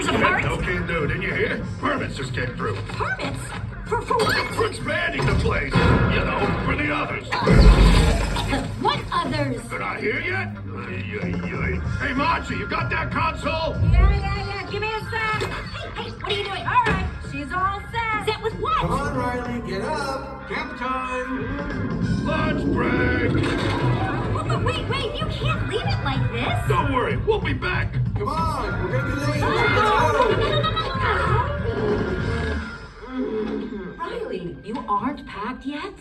years apart? No can do. Didn't you hear? Permits just came through. Permits? For what? For expanding the place. You know, for the others. What others? Did I hear yet? Hey, Margie, you got that console? Yeah. Give me a sec. Hey, what are you doing? All right, she's all set. Set with what? Come on, Riley, get up. Camp time. Lunch break. Wait, you can't leave it like this. Don't worry, we'll be back. Come on, we're gonna be late. Let's go. Riley, you aren't packed yet?